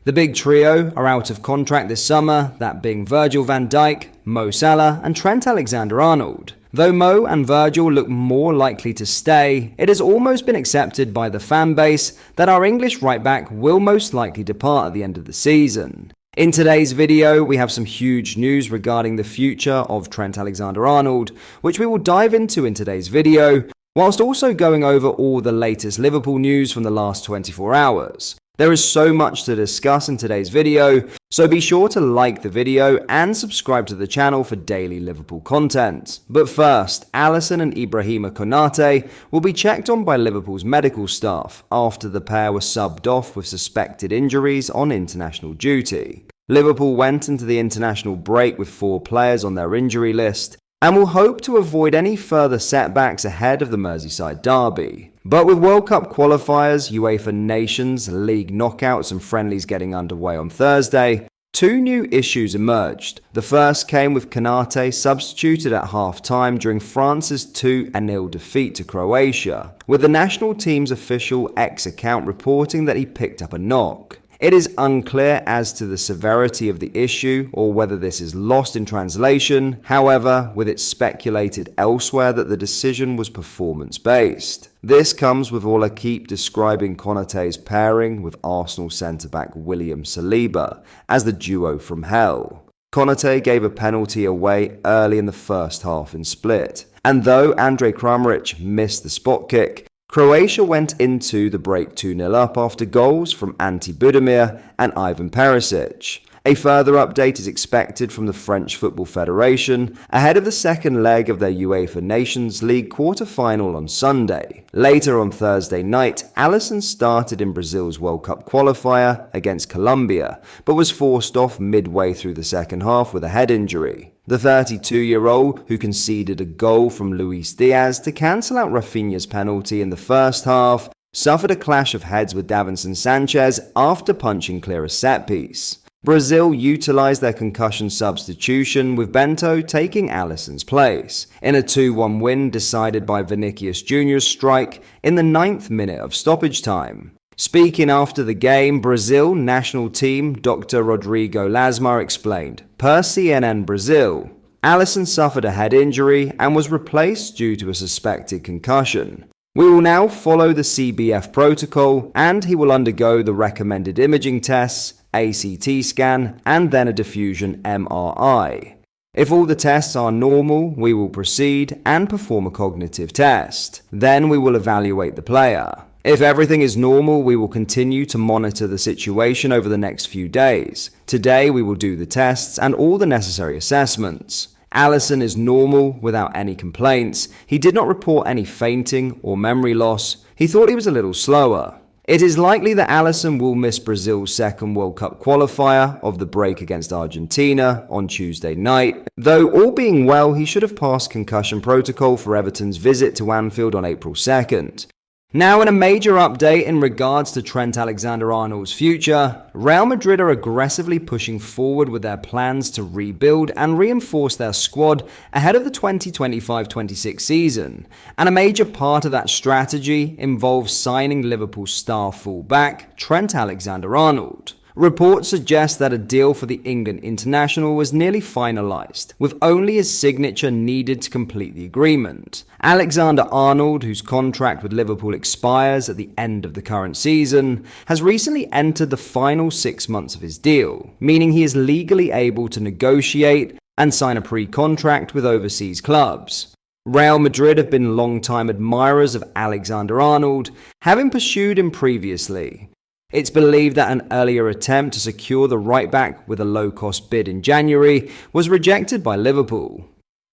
The big trio are out of contract this summer, that being Virgil van Dijk, Mo Salah and Trent Alexander-Arnold. Though Mo and Virgil look more likely to stay, it has almost been accepted by the fan base that our English right-back will most likely depart at the end of the season. In today's video, we have some huge news regarding the future of Trent Alexander-Arnold, which we will dive into in today's video, whilst also going over all the latest Liverpool news from the last 24 hours. There is so much to discuss in today's video, so be sure to like the video and subscribe to the channel for daily Liverpool content. But first, Alisson and Ibrahima Konate will be checked on by Liverpool's medical staff after the pair were subbed off with suspected injuries on international duty. Liverpool went into the international break with 4 players on their injury list, and will hope to avoid any further setbacks ahead of the Merseyside derby. But with World Cup qualifiers, UEFA Nations League knockouts and friendlies getting underway on Thursday, 2 new issues emerged. The first came with Konate substituted at half-time during France's 2-0 defeat to Croatia, with the national team's official X account reporting that he picked up a knock. It is unclear as to the severity of the issue or whether this is lost in translation, however, with it speculated elsewhere that the decision was performance-based. This comes with all L'Equipe describing Konate's pairing with Arsenal centre-back William Saliba as the duo from hell. Konate gave a penalty away early in the first half in Split, and though Andrej Kramaric missed the spot kick, Croatia went into the break 2-0 up after goals from Ante Budimir and Ivan Perisic. A further update is expected from the French Football Federation ahead of the second leg of their UEFA Nations League quarter-final on Sunday. Later on Thursday night, Alisson started in Brazil's World Cup qualifier against Colombia, but was forced off midway through the second half with a head injury. The 32-year-old, who conceded a goal from Luis Diaz to cancel out Rafinha's penalty in the first half, suffered a clash of heads with Davinson Sanchez after punching clear a set-piece. Brazil utilised their concussion substitution, with Bento taking Alisson's place, in a 2-1 win decided by Vinicius Jr.'s strike in the 9th minute of stoppage time. Speaking after the game, Brazil national team Dr. Rodrigo Lasmar explained, per CNN Brazil, Alisson suffered a head injury and was replaced due to a suspected concussion. We will now follow the CBF protocol and he will undergo the recommended imaging tests, ACT scan, and then a diffusion MRI. If all the tests are normal, we will proceed and perform a cognitive test. Then we will evaluate the player. If everything is normal, we will continue to monitor the situation over the next few days. Today we will do the tests and all the necessary assessments. Alisson is normal without any complaints. He did not report any fainting or memory loss. He thought he was a little slower. It is likely that Alisson will miss Brazil's second World Cup qualifier of the break against Argentina on Tuesday night, though all being well he should have passed concussion protocol for Everton's visit to Anfield on April 2nd. Now, in a major update in regards to Trent Alexander-Arnold's future, Real Madrid are aggressively pushing forward with their plans to rebuild and reinforce their squad ahead of the 2025-26 season, and a major part of that strategy involves signing Liverpool star fullback Trent Alexander-Arnold. Reports suggest that a deal for the England international was nearly finalised, with only his signature needed to complete the agreement. Alexander-Arnold, whose contract with Liverpool expires at the end of the current season, has recently entered the final 6 months of his deal, meaning he is legally able to negotiate and sign a pre-contract with overseas clubs. Real Madrid have been long-time admirers of Alexander-Arnold, having pursued him previously. It's believed that an earlier attempt to secure the right-back with a low-cost bid in January was rejected by Liverpool.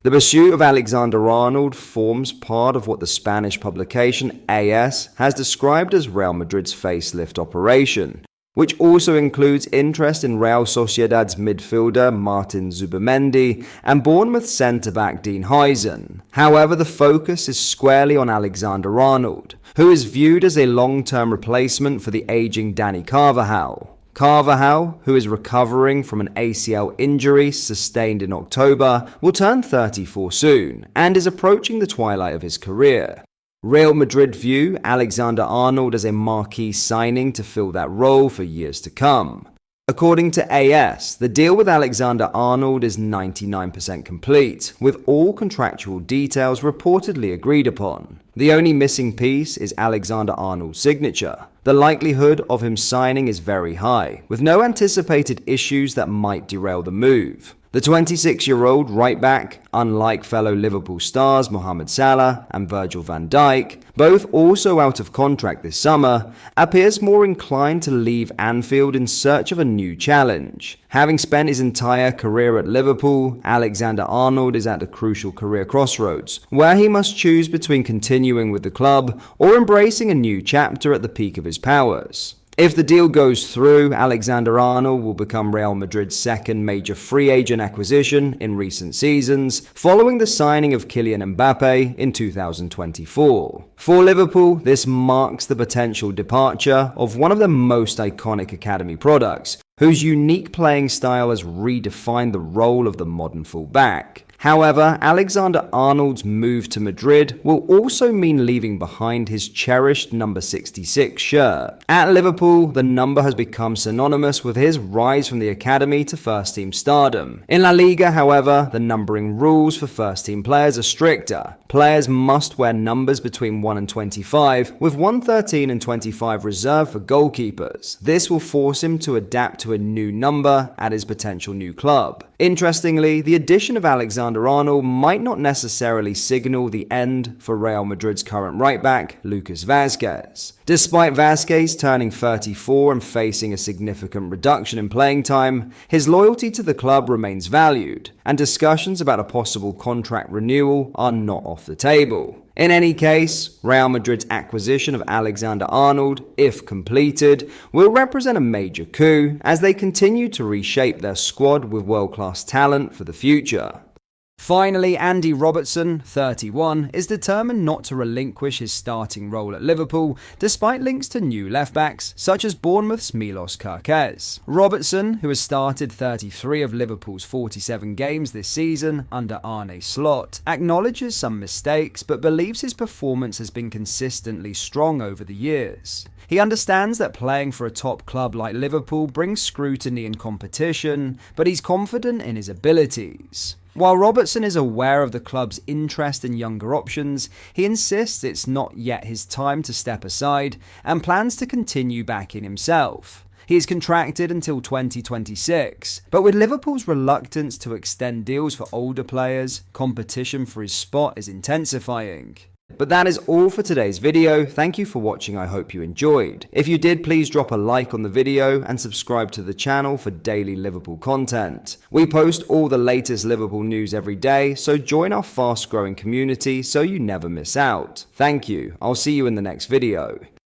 The pursuit of Alexander-Arnold forms part of what the Spanish publication AS has described as Real Madrid's facelift operation, which also includes interest in Real Sociedad's midfielder Martin Zubimendi and Bournemouth centre-back Dean Huijsen. However, the focus is squarely on Alexander-Arnold, who is viewed as a long-term replacement for the aging Dani Carvajal. Carvajal, who is recovering from an ACL injury sustained in October, will turn 34 soon and is approaching the twilight of his career. Real Madrid view Alexander-Arnold as a marquee signing to fill that role for years to come. According to AS, the deal with Alexander-Arnold is 99% complete, with all contractual details reportedly agreed upon. The only missing piece is Alexander-Arnold's signature. The likelihood of him signing is very high, with no anticipated issues that might derail the move. The 26-year-old right-back, unlike fellow Liverpool stars Mohamed Salah and Virgil van Dijk, both also out of contract this summer, appears more inclined to leave Anfield in search of a new challenge. Having spent his entire career at Liverpool, Alexander-Arnold is at a crucial career crossroads, where he must choose between continuing with the club or embracing a new chapter at the peak of his powers. If the deal goes through, Alexander-Arnold will become Real Madrid's second major free agent acquisition in recent seasons, following the signing of Kylian Mbappe in 2024. For Liverpool, this marks the potential departure of one of the most iconic academy products, whose unique playing style has redefined the role of the modern fullback. However, Alexander-Arnold's move to Madrid will also mean leaving behind his cherished number 66 shirt. At Liverpool, the number has become synonymous with his rise from the academy to first-team stardom. In La Liga, however, the numbering rules for first-team players are stricter. Players must wear numbers between 1 and 25, with 113 and 25 reserved for goalkeepers. This will force him to adapt to a new number at his potential new club. Interestingly, the addition of Alexander-Arnold might not necessarily signal the end for Real Madrid's current right-back, Lucas Vazquez. Despite Vazquez turning 34 and facing a significant reduction in playing time, his loyalty to the club remains valued, and discussions about a possible contract renewal are not off the table. In any case, Real Madrid's acquisition of Alexander-Arnold, if completed, will represent a major coup as they continue to reshape their squad with world-class talent for the future. Finally, Andy Robertson, 31, is determined not to relinquish his starting role at Liverpool, despite links to new left-backs, such as Bournemouth's Milos Kerkez. Robertson, who has started 33 of Liverpool's 47 games this season under Arne Slot, acknowledges some mistakes, but believes his performance has been consistently strong over the years. He understands that playing for a top club like Liverpool brings scrutiny and competition, but he's confident in his abilities. While Robertson is aware of the club's interest in younger options, he insists it's not yet his time to step aside and plans to continue backing himself. He is contracted until 2026, but with Liverpool's reluctance to extend deals for older players, competition for his spot is intensifying. But that is all for today's video. Thank you for watching. I hope you enjoyed. If you did, please drop a like on the video and subscribe to the channel for daily Liverpool content. We post all the latest Liverpool news every day, so join our fast-growing community so you never miss out. Thank you. I'll see you in the next video.